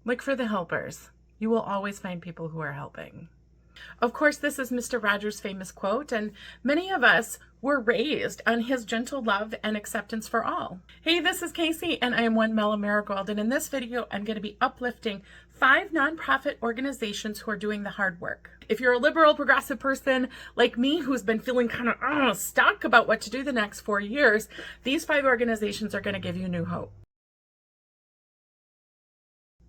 Look for the helpers. You will always find people who are helping. Of course, this is Mr. Rogers' famous quote, and many of us were raised on his gentle love and acceptance for all. Hey, this is Casey, and I am One Mellow Marigold, and in this video, I'm going to be uplifting 5 nonprofit organizations who are doing the hard work. If you're a liberal, progressive person like me who's been feeling kind of stuck about what to do the next 4 years, these 5 organizations are going to give you new hope.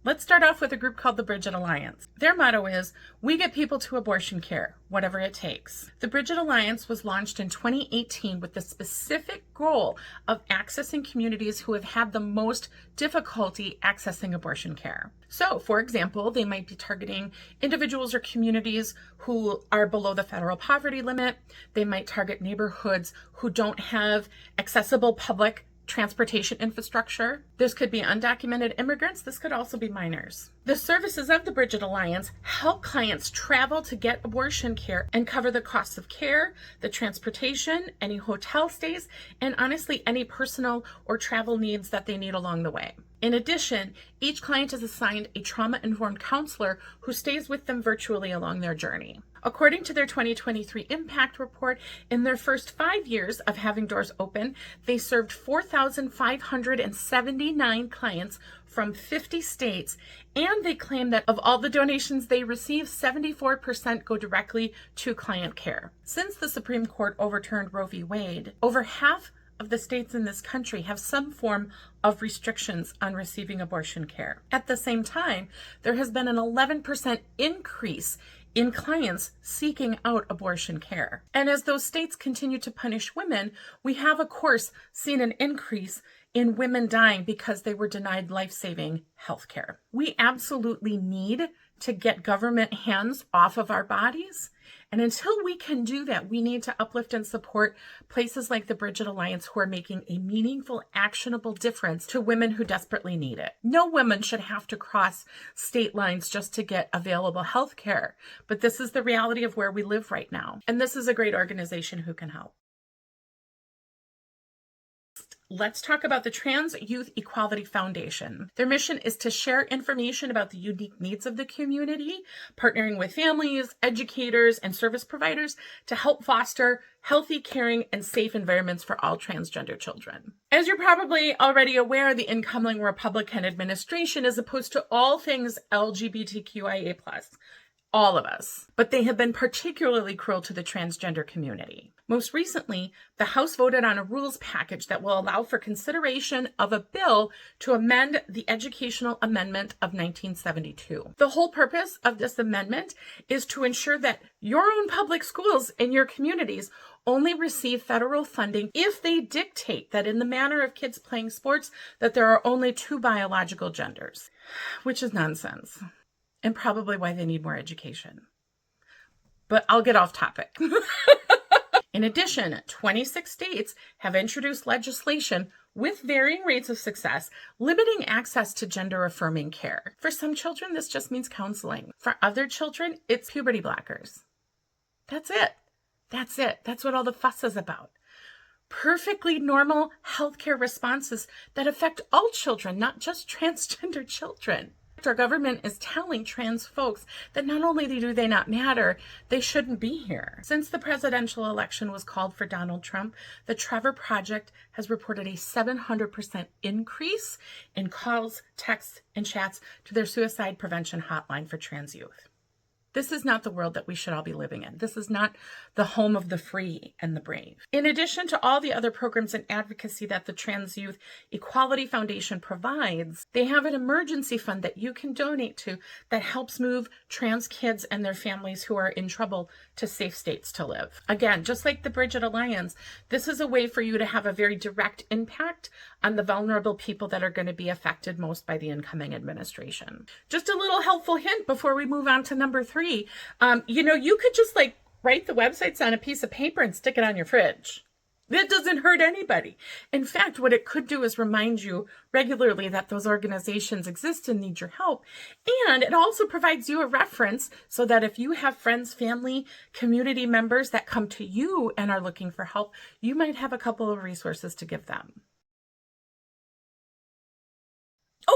Let's start off with a group called the Bridget Alliance. Their motto is, we get people to abortion care, whatever it takes. The Bridget Alliance was launched in 2018 with the specific goal of accessing communities who have had the most difficulty accessing abortion care. So, for example, they might be targeting individuals or communities who are below the federal poverty limit. They might target neighborhoods who don't have accessible public transportation infrastructure. This could be undocumented immigrants. This could also be minors. The services of the Bridget Alliance help clients travel to get abortion care and cover the costs of care, the transportation, any hotel stays, and honestly, any personal or travel needs that they need along the way. In addition, each client is assigned a trauma-informed counselor who stays with them virtually along their journey. According to their 2023 impact report, in their first 5 years of having doors open, they served 4,579 clients from 50 states, and they claim that of all the donations they receive, 74% go directly to client care. Since the Supreme Court overturned Roe v. Wade, over half of the states in this country have some form of restrictions on receiving abortion care. At the same time, there has been an 11% increase in clients seeking out abortion care. And as those states continue to punish women, we have, of course, seen an increase in women dying because they were denied life-saving health care. We absolutely need to get government hands off of our bodies. And until we can do that, we need to uplift and support places like the Bridget Alliance who are making a meaningful, actionable difference to women who desperately need it. No woman should have to cross state lines just to get available health care. But this is the reality of where we live right now. And this is a great organization who can help. Let's talk about the Trans Youth Equality Foundation. Their mission is to share information about the unique needs of the community, partnering with families, educators, and service providers to help foster healthy, caring, and safe environments for all transgender children. As you're probably already aware, the incoming Republican administration is opposed to all things LGBTQIA+. All of us. But they have been particularly cruel to the transgender community. Most recently, the House voted on a rules package that will allow for consideration of a bill to amend the Educational Amendment of 1972. The whole purpose of this amendment is to ensure that your own public schools in your communities only receive federal funding if they dictate that in the manner of kids playing sports, that there are only 2 biological genders, which is nonsense. And probably why they need more education. But I'll get off topic. In addition, 26 states have introduced legislation with varying rates of success, limiting access to gender-affirming care. For some children, this just means counseling. For other children, it's puberty blockers. That's it. That's it. That's what all the fuss is about. Perfectly normal healthcare responses that affect all children, not just transgender children. Our government is telling trans folks that not only do they not matter, they shouldn't be here. Since the presidential election was called for Donald Trump, the Trevor Project has reported a 700% increase in calls, texts, and chats to their suicide prevention hotline for trans youth. This is not the world that we should all be living in. This is not the home of the free and the brave. In addition to all the other programs and advocacy that the Trans Youth Equality Foundation provides, they have an emergency fund that you can donate to that helps move trans kids and their families who are in trouble to safe states to live. Again, just like the Bridget Alliance, this is a way for you to have a very direct impact on the vulnerable people that are going to be affected most by the incoming administration. Just a little helpful hint before we move on to number 3. You could just write the websites on a piece of paper and stick it on your fridge. That doesn't hurt anybody. In fact, what it could do is remind you regularly that those organizations exist and need your help. And it also provides you a reference so that if you have friends, family, community members that come to you and are looking for help, you might have a couple of resources to give them.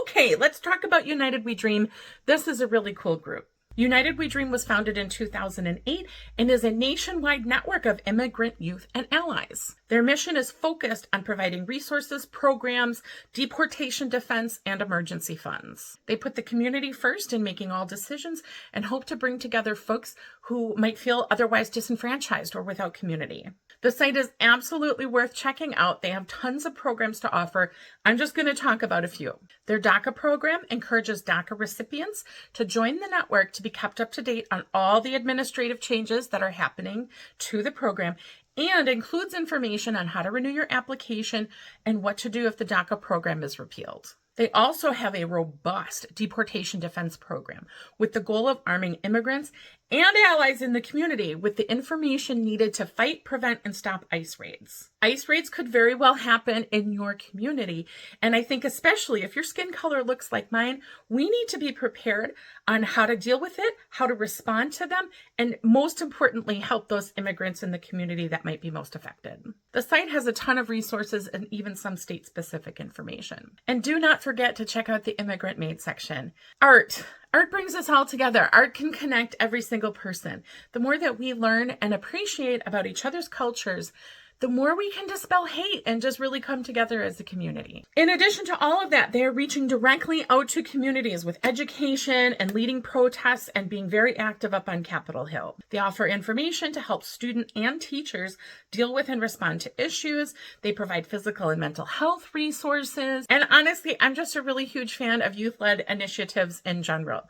Okay, let's talk about United We Dream. This is a really cool group. United We Dream was founded in 2008 and is a nationwide network of immigrant youth and allies. Their mission is focused on providing resources, programs, deportation defense, and emergency funds. They put the community first in making all decisions and hope to bring together folks who might feel otherwise disenfranchised or without community. The site is absolutely worth checking out. They have tons of programs to offer. I'm just going to talk about a few. Their DACA program encourages DACA recipients to join the network to be kept up to date on all the administrative changes that are happening to the program, and includes information on how to renew your application and what to do if the DACA program is repealed. They also have a robust deportation defense program with the goal of arming immigrants and allies in the community with the information needed to fight, prevent, and stop ICE raids. ICE raids could very well happen in your community, and I think especially if your skin color looks like mine, we need to be prepared on how to deal with it, how to respond to them, and most importantly, help those immigrants in the community that might be most affected. The site has a ton of resources and even some state-specific information. And do not forget to check out the Immigrant Made section. Art brings us all together. Art can connect every single person. The more that we learn and appreciate about each other's cultures, the more we can dispel hate and just really come together as a community. In addition to all of that, they are reaching directly out to communities with education and leading protests and being very active up on Capitol Hill. They offer information to help students and teachers deal with and respond to issues. They provide physical and mental health resources. And honestly, I'm just a really huge fan of youth-led initiatives in general.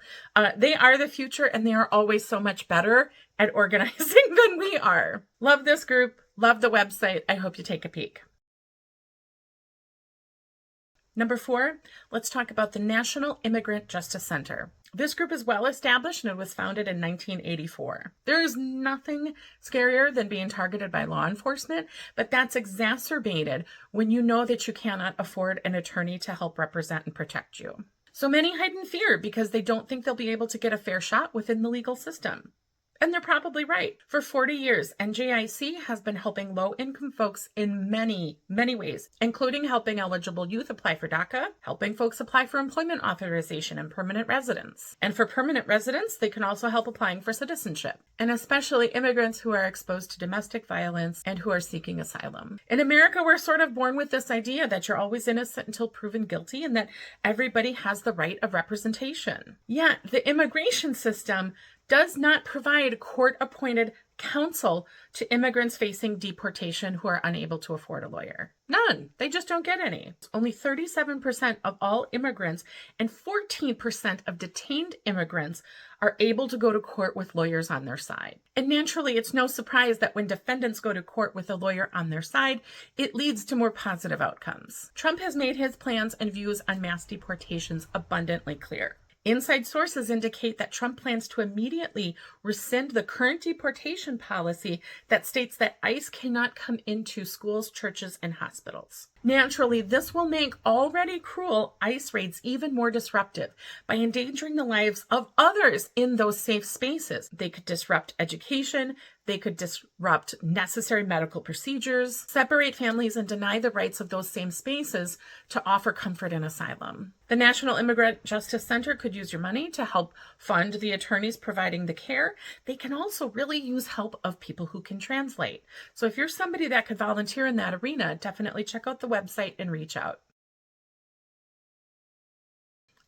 They are the future, and they are always so much better at organizing than we are. Love this group. Love the website. I hope you take a peek. Number 4, let's talk about the National Immigrant Justice Center. This group is well established and it was founded in 1984. There is nothing scarier than being targeted by law enforcement, but that's exacerbated when you know that you cannot afford an attorney to help represent and protect you. So many hide in fear because they don't think they'll be able to get a fair shot within the legal system. And they're probably right. For 40 years, NJIC has been helping low-income folks in many, many ways, including helping eligible youth apply for DACA, helping folks apply for employment authorization and permanent residence. And for permanent residents, they can also help applying for citizenship, and especially immigrants who are exposed to domestic violence and who are seeking asylum. In America, we're sort of born with this idea that you're always innocent until proven guilty and that everybody has the right of representation. Yet, the immigration system does not provide court-appointed counsel to immigrants facing deportation who are unable to afford a lawyer. None. They just don't get any. Only 37% of all immigrants and 14% of detained immigrants are able to go to court with lawyers on their side. And naturally, it's no surprise that when defendants go to court with a lawyer on their side, it leads to more positive outcomes. Trump has made his plans and views on mass deportations abundantly clear. Inside sources indicate that Trump plans to immediately rescind the current deportation policy that states that ICE cannot come into schools, churches, and hospitals. Naturally, this will make already cruel ICE raids even more disruptive by endangering the lives of others in those safe spaces. They could disrupt education, they could disrupt necessary medical procedures, separate families, and deny the rights of those same spaces to offer comfort and asylum. The National Immigrant Justice Center could use your money to help fund the attorneys providing the care. They can also really use help of people who can translate. So if you're somebody that could volunteer in that arena, definitely check out the website and reach out.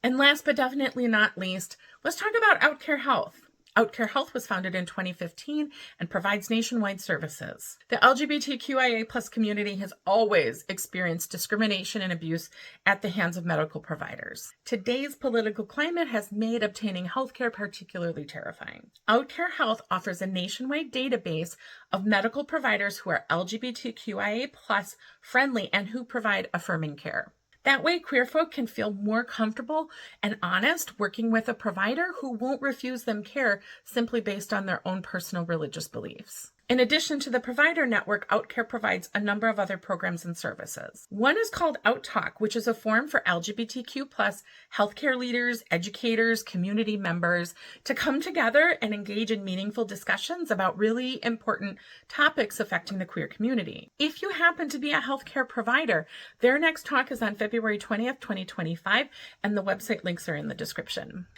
And last but definitely not least, let's talk about OutCare Health. OutCare Health was founded in 2015 and provides nationwide services. The LGBTQIA+ community has always experienced discrimination and abuse at the hands of medical providers. Today's political climate has made obtaining healthcare particularly terrifying. OutCare Health offers a nationwide database of medical providers who are LGBTQIA+ friendly and who provide affirming care. That way, queer folk can feel more comfortable and honest working with a provider who won't refuse them care simply based on their own personal religious beliefs. In addition to the provider network, OutCare provides a number of other programs and services. One is called OutTalk, which is a forum for LGBTQ plus healthcare leaders, educators, community members to come together and engage in meaningful discussions about really important topics affecting the queer community. If you happen to be a healthcare provider, their next talk is on February 20th, 2025, and the website links are in the description.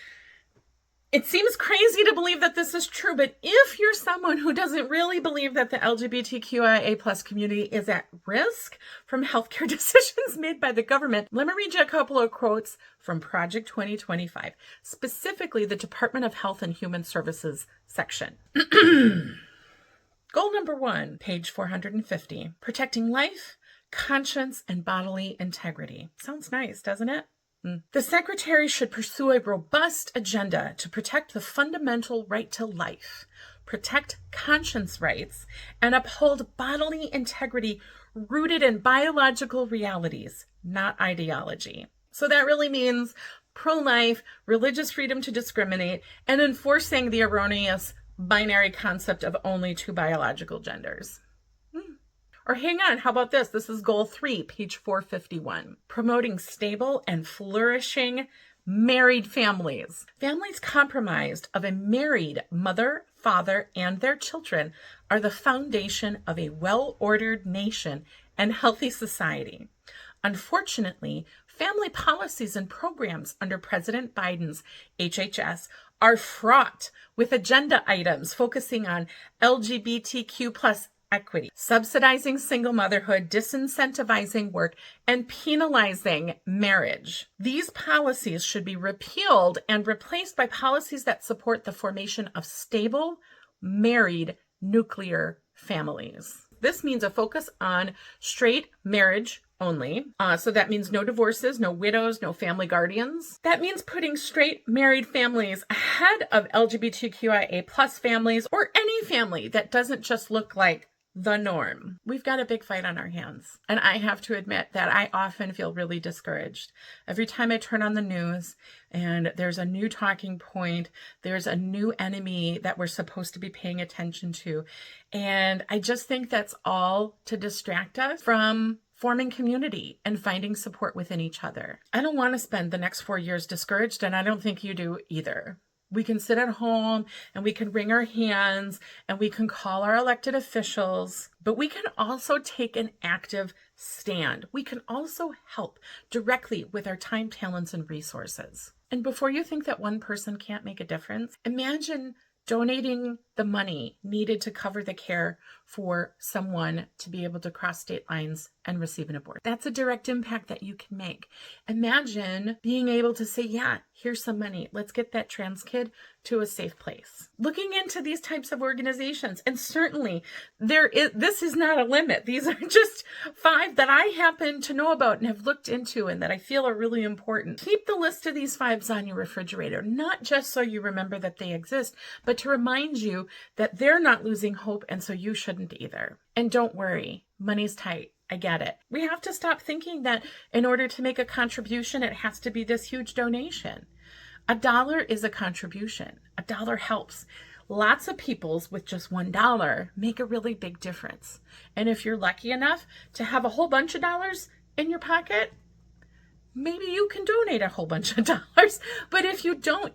It seems crazy to believe that this is true, but if you're someone who doesn't really believe that the LGBTQIA plus community is at risk from healthcare decisions made by the government, let me read you a couple of quotes from Project 2025, specifically the Department of Health and Human Services section. Goal number 1, page 450, protecting life, conscience, and bodily integrity. Sounds nice, doesn't it? The Secretary should pursue a robust agenda to protect the fundamental right to life, protect conscience rights, and uphold bodily integrity rooted in biological realities, not ideology. So that really means pro-life, religious freedom to discriminate, and enforcing the erroneous binary concept of only 2 biological genders. Or hang on, how about this? This is goal 3, page 451. Promoting stable and flourishing married families. Families comprised of a married mother, father, and their children are the foundation of a well-ordered nation and healthy society. Unfortunately, family policies and programs under President Biden's HHS are fraught with agenda items focusing on LGBTQ plus equity, subsidizing single motherhood, disincentivizing work, and penalizing marriage. These policies should be repealed and replaced by policies that support the formation of stable, married, nuclear families. This means a focus on straight marriage only. So that means no divorces, no widows, no family guardians. That means putting straight married families ahead of LGBTQIA plus families or any family that doesn't just look like the norm. We've got a big fight on our hands. And I have to admit that I often feel really discouraged. Every time I turn on the news and there's a new talking point, there's a new enemy that we're supposed to be paying attention to. And I just think that's all to distract us from forming community and finding support within each other. I don't want to spend the next 4 years discouraged, and I don't think you do either. We can sit at home and we can wring our hands and we can call our elected officials, but we can also take an active stand. We can also help directly with our time, talents, and resources. And before you think that one person can't make a difference, imagine donating the money needed to cover the care for someone to be able to cross state lines and receive an abortion. That's a direct impact that you can make. Imagine being able to say, yeah, here's some money. Let's get that trans kid to a safe place. Looking into these types of organizations, and certainly this is not a limit. These are just 5 that I happen to know about and have looked into and that I feel are really important. Keep the list of these 5s on your refrigerator, not just so you remember that they exist, but to remind you that they're not losing hope, and so you shouldn't either. And don't worry, money's tight. I get it. We have to stop thinking that in order to make a contribution, it has to be this huge donation. $1 is a contribution. $1 helps. Lots of peoples with just $1 make a really big difference. And if you're lucky enough to have a whole bunch of dollars in your pocket, maybe you can donate a whole bunch of dollars. But if you don't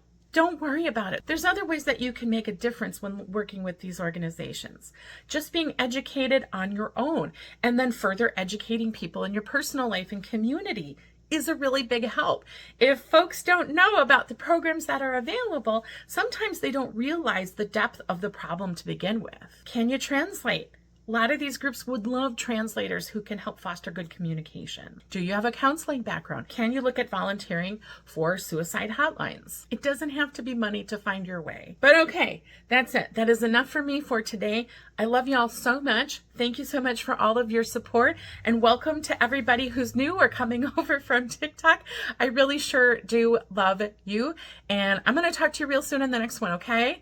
worry about it. There's other ways that you can make a difference when working with these organizations. Just being educated on your own and then further educating people in your personal life and community is a really big help. If folks don't know about the programs that are available, sometimes they don't realize the depth of the problem to begin with. Can you translate? A lot of these groups would love translators who can help foster good communication. Do you have a counseling background? Can you look at volunteering for suicide hotlines? It doesn't have to be money to find your way. But okay, that's it. That is enough for me for today. I love y'all so much. Thank you so much for all of your support, and welcome to everybody who's new or coming over from TikTok. I really sure do love you, and I'm going to talk to you real soon in the next one, okay?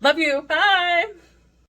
Love you. Bye.